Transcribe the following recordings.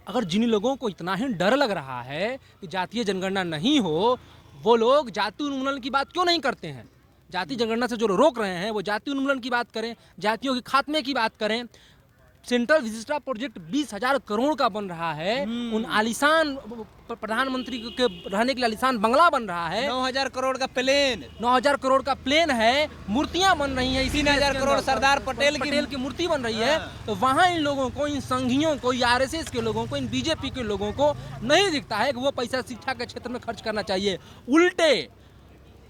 अगर जिन लोगों को इतना ही डर लग रहा है कि जातीय जनगणना नहीं हो, वो लोग जाति उन्मूलन की बात क्यों नहीं करते हैं? जाति जनगणना से जो रोक रहे हैं वो जाति उन्मूलन की बात करें, जातियों के खात्मे की बात करें। सेंट्रल विजिटा प्रोजेक्ट 20,000 करोड़ का बन रहा है। उन आलिशान प्रधानमंत्री के रहने के लिए आलिशान बंगला बन रहा है। 9,000 करोड़ का प्लेन 9,000 करोड़ का प्लेन है। मूर्तियां बन रही हैं। 3,000 करोड़ सरदार पटेल की मूर्ति बन रही है। तो वहां इन लोगों को, इन संघियों को, आरएसएस के लोगों को, इन बीजेपी के लोगों को नहीं दिखता है कि वो पैसा शिक्षा के क्षेत्र में खर्च करना चाहिए। उल्टे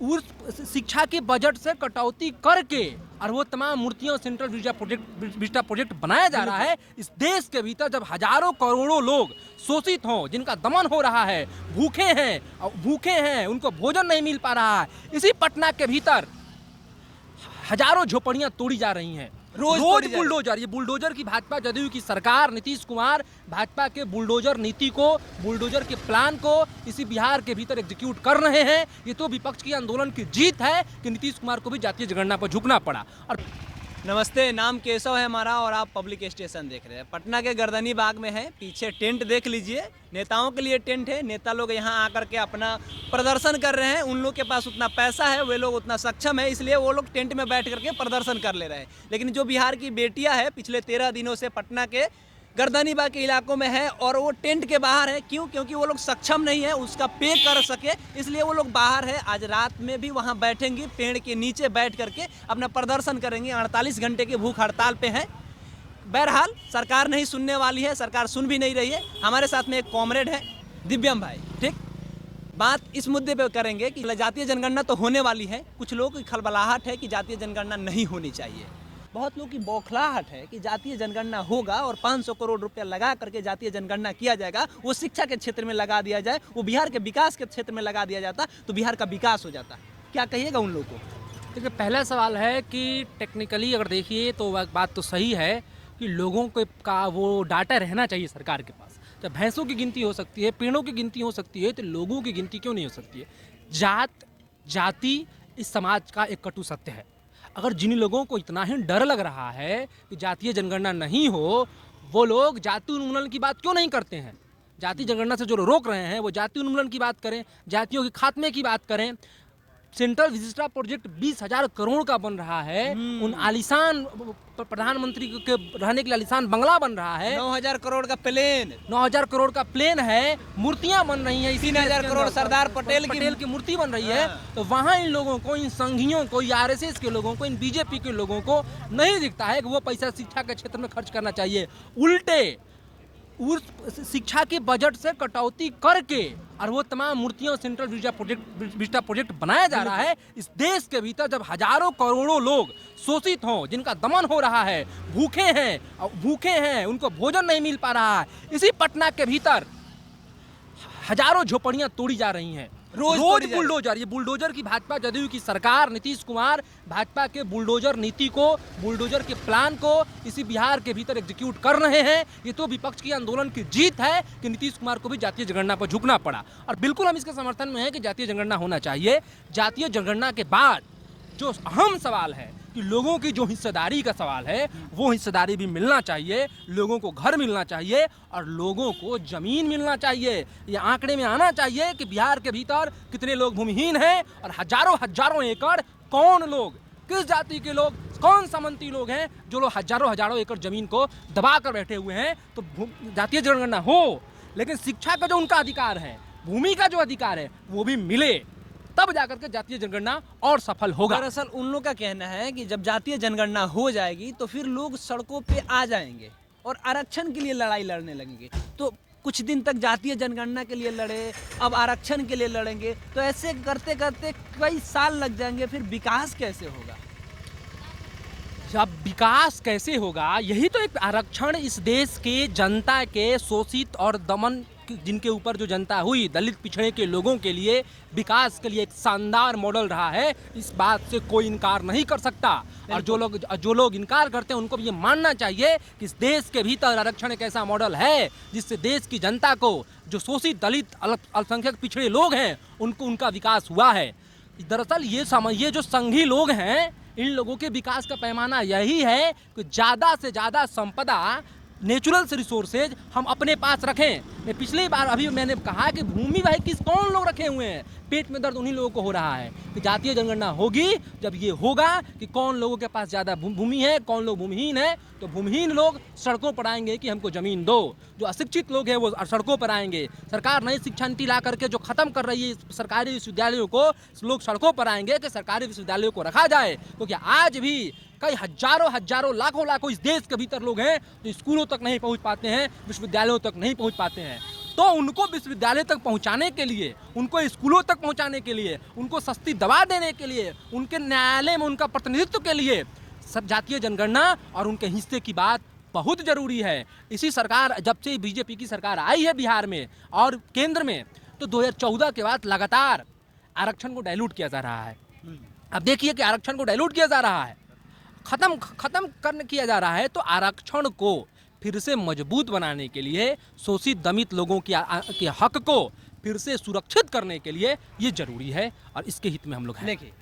उस शिक्षा के बजट से कटौती करके और वो तमाम मूर्तियों सेंट्रल विजिटा प्रोजेक्ट बनाया जा रहा है। इस देश के भीतर जब हजारों करोड़ों लोग शोषित हों, जिनका दमन हो रहा है, भूखे हैं, उनको भोजन नहीं मिल पा रहा है, इसी पटना के भीतर हजारों झोपड़ियां तोड़ी जा रही हैं। रोज बुलडोजर, ये बुलडोजर की भाजपा जदयू की सरकार, नीतीश कुमार भाजपा के बुलडोजर नीति को, बुलडोजर के प्लान को इसी बिहार के भीतर एग्जीक्यूट कर रहे हैं। ये तो विपक्ष की आंदोलन की जीत है कि नीतीश कुमार को भी जातीय जनगणना पर झुकना पड़ा। और नमस्ते, नाम केशव है हमारा और आप पब्लिक स्टेशन देख रहे हैं। पटना के गर्दनी बाग में है। पीछे टेंट देख लीजिए, नेताओं के लिए टेंट है। नेता लोग यहाँ आकर के अपना प्रदर्शन कर रहे हैं। उन लोग के पास उतना पैसा है, वे लोग उतना सक्षम है, इसलिए वो लोग टेंट में बैठ करके प्रदर्शन कर ले रहे हैं। लेकिन जो बिहार की बेटियां है पिछले 13 दिनों से पटना के गर्दनी बाग के इलाकों में है और वो टेंट के बाहर है। क्यों? क्योंकि वो लोग सक्षम नहीं है उसका पे कर सके, इसलिए वो लोग बाहर है। आज रात में भी वहाँ बैठेंगे, पेड़ के नीचे बैठ करके अपना प्रदर्शन करेंगे। 48 घंटे की भूख हड़ताल पे है। बहरहाल सरकार नहीं सुनने वाली है, सरकार सुन भी नहीं रही है। हमारे साथ में एक कॉमरेड है, दिव्यम भाई। ठीक, बात इस मुद्दे पे करेंगे कि जातीय जनगणना तो होने वाली है। कुछ लोगों की खलबलाहट है कि जातीय जनगणना नहीं होनी चाहिए। बहुत लोगों की बौखलाहट है कि जातीय जनगणना होगा और 500 करोड़ रुपया लगा करके जातीय जनगणना किया जाएगा। वो शिक्षा के क्षेत्र में लगा दिया जाए, वो बिहार के विकास के क्षेत्र में लगा दिया जाता तो बिहार का विकास हो जाता। क्या कहिएगा उन लोगों को? देखिए, पहला सवाल है कि टेक्निकली अगर देखिए तो बात तो सही है कि लोगों के का वो डाटा रहना चाहिए सरकार के पास। जब भैंसों की गिनती हो सकती है, पेड़ों की गिनती हो सकती है, तो लोगों की गिनती क्यों नहीं हो सकती है? जाति इस समाज का एक कटु सत्य है। अगर जिन लोगों को इतना ही डर लग रहा है कि जातीय जनगणना नहीं हो, वो लोग जाति उन्मूलन की बात क्यों नहीं करते हैं? जाति जनगणना से जो रोक रहे हैं वो जाति उन्मूलन की बात करें, जातियों के खात्मे की बात करें। सेंट्रल विजिटा प्रोजेक्ट 20,000 करोड़ का बन रहा है। उन आलिशान प्रधानमंत्री के रहने के लिए आलिशान बंगला बन रहा है। 9,000 करोड़ का प्लेन 9,000 करोड़ का प्लेन है। मूर्तियां बन रही हैं। 3,000 करोड़ सरदार पटेल की मूर्ति बन रही है। तो वहां इन लोगों को, इन संघियों को, आरएसएस के लोगों को, इन बीजेपी के लोगों को नहीं दिखता है कि वो पैसा शिक्षा के क्षेत्र में खर्च करना चाहिए। उल्टे उस शिक्षा के बजट से कटौती करके और वो तमाम मूर्तियों सेंट्रल विजिटा प्रोजेक्ट बनाया जा रहा है। इस देश के भीतर जब हजारों करोड़ों लोग शोषित हों, जिनका दमन हो रहा है, भूखे हैं, उनको भोजन नहीं मिल पा रहा है, इसी पटना के भीतर हजारों झोपड़ियां तोड़ी जा रही हैं। रोज बुलडोजर, ये बुलडोजर की भाजपा जदयू की सरकार, नीतीश कुमार भाजपा के बुलडोजर नीति को, बुलडोजर के प्लान को इसी बिहार के भीतर एग्जीक्यूट कर रहे हैं। ये तो विपक्ष की आंदोलन की जीत है कि नीतीश कुमार को भी जातीय जनगणना पर झुकना पड़ा। और बिल्कुल हम इसके समर्थन में हैं कि जातीय जनगणना होना चाहिए। जातीय जनगणना के बाद जो अहम सवाल है कि लोगों की जो हिस्सेदारी का सवाल है, वो हिस्सेदारी भी मिलना चाहिए। लोगों को घर मिलना चाहिए और लोगों को जमीन मिलना चाहिए। ये आंकड़े में आना चाहिए कि बिहार के भीतर कितने लोग भूमिहीन हैं और हजारों एकड़ कौन लोग, किस जाति के लोग, कौन सामंती लोग हैं जो लोग हजारों एकड़ जमीन को दबा कर बैठे हुए हैं। तो जातीय जनगणना हो, लेकिन शिक्षा का जो उनका अधिकार है, भूमि का जो अधिकार है, वो भी मिले, तब जाकर के जातीय जनगणना और सफल होगा। दरअसल उन लोग का कहना है कि जब जातीय जनगणना हो जाएगी तो फिर लोग सड़कों पे आ जाएंगे और आरक्षण के लिए लड़ाई लड़ने लगेंगे। तो कुछ दिन तक जातीय जनगणना के लिए लड़े, अब आरक्षण के लिए लड़ेंगे, तो ऐसे करते करते कई साल लग जाएंगे। फिर विकास कैसे होगा? अब विकास कैसे होगा? यही तो एक आरक्षण इस देश के जनता के शोषित और दमन जिनके ऊपर जो जनता हुई, दलित पिछड़े के लोगों के लिए विकास के लिए एक शानदार मॉडल रहा है। इस बात से कोई इनकार नहीं कर सकता। और जो लोग इनकार करते हैं उनको भी ये मानना चाहिए कि इस देश के भीतर आरक्षण एक ऐसा मॉडल है जिससे देश की जनता को, जो शोषित दलित अल्पसंख्यक पिछड़े लोग हैं, उनको उनका विकास हुआ है। दरअसल ये जो संघी लोग हैं, इन लोगों के विकास का पैमाना यही है कि ज़्यादा से ज़्यादा संपदा नेचुरल रिसोर्सेज हम अपने पास रखें। मैं पिछली बार अभी मैंने कहा कि भूमि भाई कौन लोग रखे हुए हैं, पेट में दर्द उन्हीं लोगों को हो रहा है। कि जातीय जनगणना होगी जब ये होगा कि कौन लोगों के पास ज़्यादा भूमि है, कौन लोग भूमिहीन है, तो भूमिहीन लोग सड़कों पर आएंगे कि हमको ज़मीन दो। जो अशिक्षित लोग हैं वो सड़कों पर आएंगे। सरकार नई शिक्षा नीति ला करके जो ख़त्म कर रही है सरकारी विश्वविद्यालयों को, लोग सड़कों पर आएंगे कि सरकारी विश्वविद्यालयों को रखा जाए। क्योंकि आज भी कई हजारों लाखों इस देश के भीतर लोग हैं जो स्कूलों तक नहीं पहुंच पाते हैं, विश्वविद्यालयों तक नहीं पहुंच पाते हैं। तो उनको विश्वविद्यालय तक पहुंचाने के लिए, उनको स्कूलों तक पहुंचाने के लिए, उनको सस्ती दवा देने के लिए, उनके न्यायालय में उनका प्रतिनिधित्व के लिए सब जातीय जनगणना और उनके हिस्से की बात बहुत जरूरी है। इसी सरकार जब से बीजेपी की सरकार आई है बिहार में और केंद्र में, तो 2014 के बाद लगातार आरक्षण को डाइल्यूट किया जा रहा है। अब देखिए कि आरक्षण को डाइल्यूट किया जा रहा है, खत्म करने किया जा रहा है। तो आरक्षण को फिर से मजबूत बनाने के लिए, शोषित दमित लोगों के हक को फिर से सुरक्षित करने के लिए ये जरूरी है और इसके हित में हम लोग हैं। देखिए